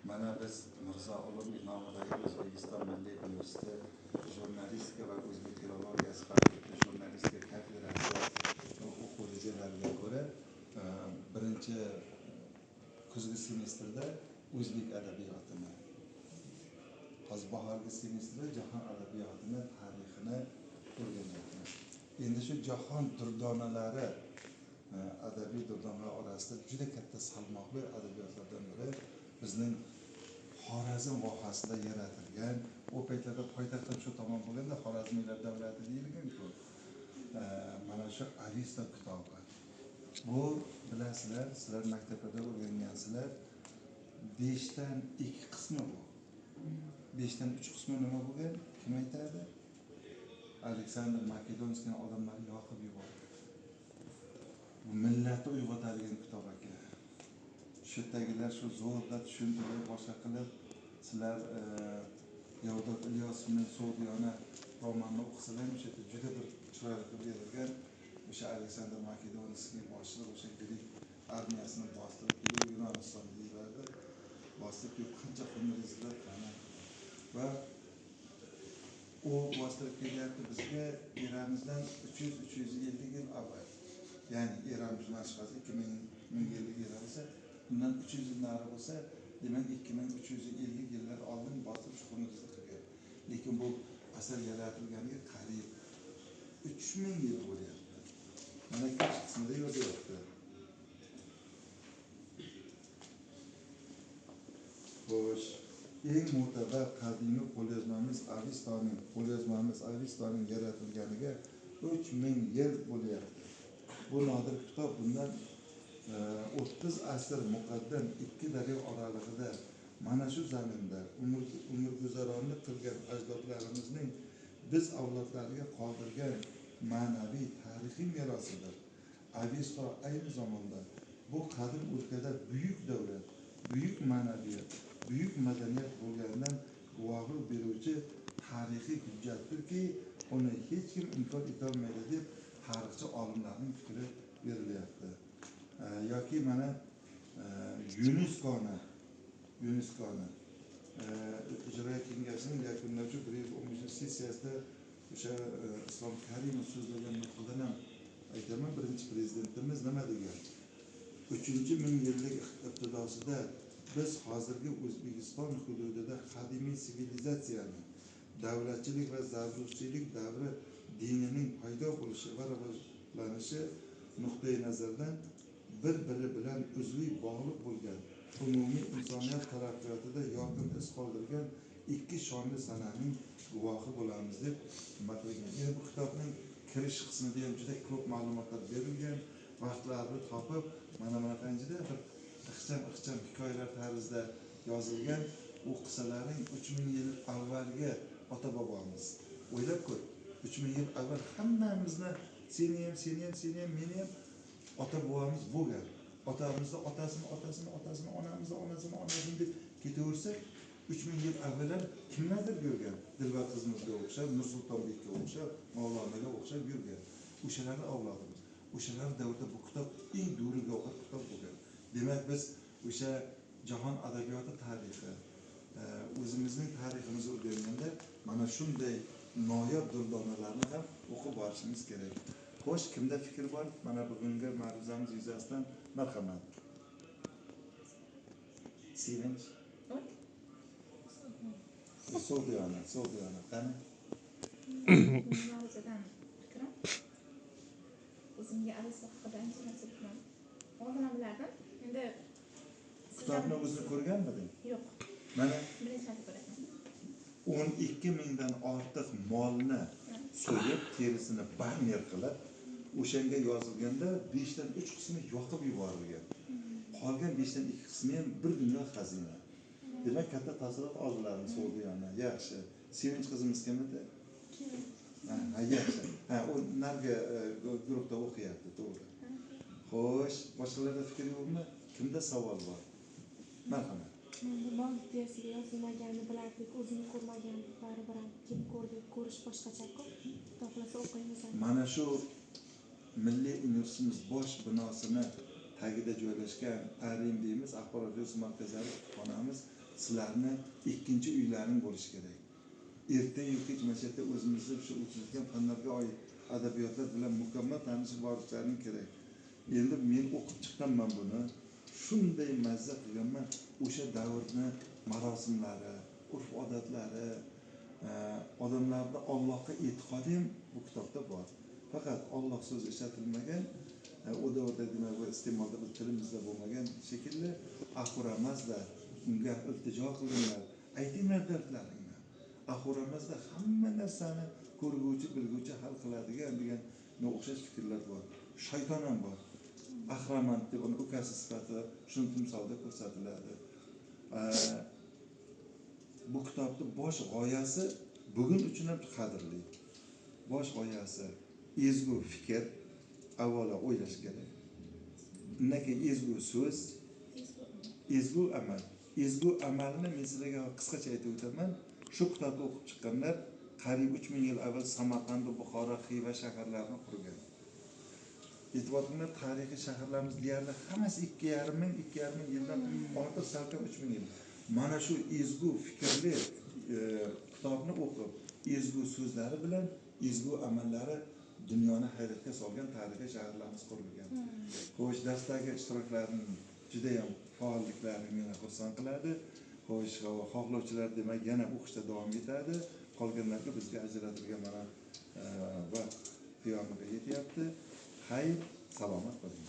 Mana biz Mirzo Ulug'bek nomidagi O'zbekiston Milliy universiteti jurnalistika va o'zbek filologiyasi fakulteti jurnalistika kafedrasi o'quv rejalariga ko'ra birinchi kuzgi semestrda o'zbek adabiyotini, hozir bahorgi semestrda jahon adabiyotini, tarixini o'rganyapmiz. Endi shu jahon durdonalari, adabiy durdonalar orasida juda katta salmoqli adabiyotlardan biri bizning Xorazm vohasida yaratilgan, o paytlarda poytaxtdan shu tomon bo'lganda Xorazmiylar davlati deyilgan-ku. Mana shu Aristo kitobi. Bu bilasizlar, sizlar maktabda o'rgangansizlar, 5 dan 2 qismi bu. 5 dan 3 qismi nima bo'lgan? Kim aytadi? Aleksandr Makedonskiy odamlar yoqib yubordi. Bu millatni uyg'otadigan kitob ekan. Shu yerdagilar shu zo'rda tushuntirib, boshqa qilib, sizlar Yavdod Ilyosovning So'g'diyona romanini o'qisizlar, o'sha yerda juda bir chiroyli qilib berilgan, o'sha Aleksandr Makedonskiy boshliq o'sha grek armiyasini bostirib kelib Yunoniston deyiladi. Bostirib kelib qancha xunrezlar qiladi va u bostirib kelyapti bizga eramizdan 300-350 yil avval. Ya'ni eramiz mashhasi 2000 yillik era bo'lsa, bundan 300 yil nari bo'lsa, demak 2350 yillar oldin bostirib xunrezlik qilgan. Lekin bu asar yaratilganiga qariyb 3000 yil bo'lyapti. Mana ikkinchi qismida yozyapti. Xo'sh, eng mo'tabar qadimiy qo'lyozmamiz Aristoning yaratilganiga 3000 yil bo'lyapti. Bu nodir kitob bundan 30 asr muqaddam ikki daryo oralig'ida mana shu zaminda umrguzaronlik qilgan ajdodlarimizning biz avlodlariga qoldirgan ma'naviy tarixiy merosidir. Aristo ayni zamonda bu qadim o'lkada buyuk davlat, buyuk ma'naviyat, buyuk madaniyat bo'lganidan guvohlik beruvchi tarixiy hujjatdirki, uni hech kim inkor etolmaydi deb tarixchi olimlarning fikri berilyapti. Yoki mana UNESCO'ni ijroiya kengashining yakunlovchi 110 sessiyasida o'sha Islom Karimov so'zlagan nutqidan ham aytaman, birinchi prezidentimiz nima degan? 3-ming yillik ibtidosida biz hozirgi O'zbekiston hududida qadimiy sivilizatsiyani, davlatchilik va zardushtiylik davri dinining paydo bo'lishi va rivojlanishi nuqtai nazaridan bir-biri bilan uzviy bog'liq bo'lgan umumiy insoniyat taraqqiyotida yorqin iz qoldirgan ikki shonli sananing guvohi bo'lamiz deb nima qilgan. Endi bu kitobning kirish qismida ham juda ko'p ma'lumotlar berilgan, vaqtlarni topib mana bunaqanchida bir ixcham hikoyalar tarzida yozilgan. U qissalaring 3000 yil avvalgi ota bobomiz. O'ylab ko'r, 3000 yil avval hammamizni seni ham, meni ham ota bobomiz bo'lgan. Otamizni otasini, onasini deb ketaversak, 3000 yil avval kimlardir yurgan? Dilbar qizimizga o'xshab, Nursultonbekka o'xshab, Mavlonaga o'xshab yurgan. O'shalarni avlodimiz. O'shalar davrida bu kitob eng do'riga o'xshab kitob bo'lgan. Demak, biz o'sha jahon adabiyoti tarixi, o'zimizning tariximizni o'rganganda mana shunday noyob durdonalarni ham o'qib borishimiz kerak. Xo'sh, kimda fikr bor? Mana bugungi ma'ruzamiz yuzasidan marhamat. Sevinch. So'g'diyona, qani? Ma'ruzadan fikrim. O'zimga Aristo haqida ancha narsa bilaman. Oldin ham bilardim. Endi kitobni o'zini ko'rganmiding? Yo'q. Mana birinchi marta ko'raman. 12 mingdan ortiq molni so'yib, terisini barner qilib, o'shanga yozilganda 5 dan 3 qismi yoqib yuborilgan. Qolgan 5 dan 2 qismi ham bir dunyo xazina. Demak, katta ta'sirot oldilarni So'g'diyona. Yaxshi. Sevinch qizimiz kim edi? Ha, yaxshi. Ha, u narga guruhda o'qiyapti, to'g'ri. Xo'sh, boshqalarda fikr yo'qmi? Kimda savol bor? Marhamat. Bu Montesquieu yozilmaganini bilardik, o'zini ko'rmagan, baribir kelib ko'rdik, ko'rish boshqacha-ku. Xohlasa o'qiymiz. Mana shu Milliy universitetimiz bosh binosini tagida joylashgan ARIM deymiz, axborot resursi markazlari kutubxonamiz sizlarni ikkinchi uylaring bo'lishi kerak. Ertayu kech mana shu yerda o'zimizni shu o'tayotgan fanlarga oid adabiyotlar bilan mukammal tanishib borishlaring kerak. Endi men o'qib chiqqanman buni. Shunday mazza qilganman, o'sha davrni marosimlari, urf-odatlari, odamlarning Allohga e'tiqodi ham bu kitobda bor. Faqat Alloh so'zi ishlatilmagan, u davrda demak bu iste'molda bir tilimizda bo'lmagan shekilli Ahuramasda unga iltijo qilinglar, aytinglar dardlaringni. Ahuramasda hamma narsani ko'rguvchi, bilguvchi hal qiladigan degan o'xshash fikrlar bor. Shayton ham bor. Ahraman deb uni ukasi sifatida shuni timsolda ko'rsatiladi. Bu kitobning bosh g'oyasi bugun uchun ham qadrli. Bosh g'oyasi ezgu fikr, avvalo o'ylash kerak. Undan keyin ezgu so'z, ezgu amal. Ezgu amalni men sizlarga qisqacha aytib o'taman. Shu kitobni o'qib chiqqanlar qariyb 3000 yil avval Samarqand, Buxoro, Xiva shaharlarini qurgan. E'tibor qilinglar, tarixiy shaharlarimiz deyarli hammasi 2,5 yildan ortiq, salkam 3000 yil. Mana shu ezgu fikrli kitobni o'qib, ezgu so'zlari bilan ezgu amallari dunyoni hayratga solgan tarixiy shaharlarimiz qurilgan. Xo'sh, darsdagi ishtiroklarning juda ham faolliklari meni xursand qiladi. Xo'sh, xohlovchilar demak yana o'qishda davom etadi. Qolganlarga bizga ajratilgan mana vaqt qiyomga yetyapti. Xayr, salomat bo'ling.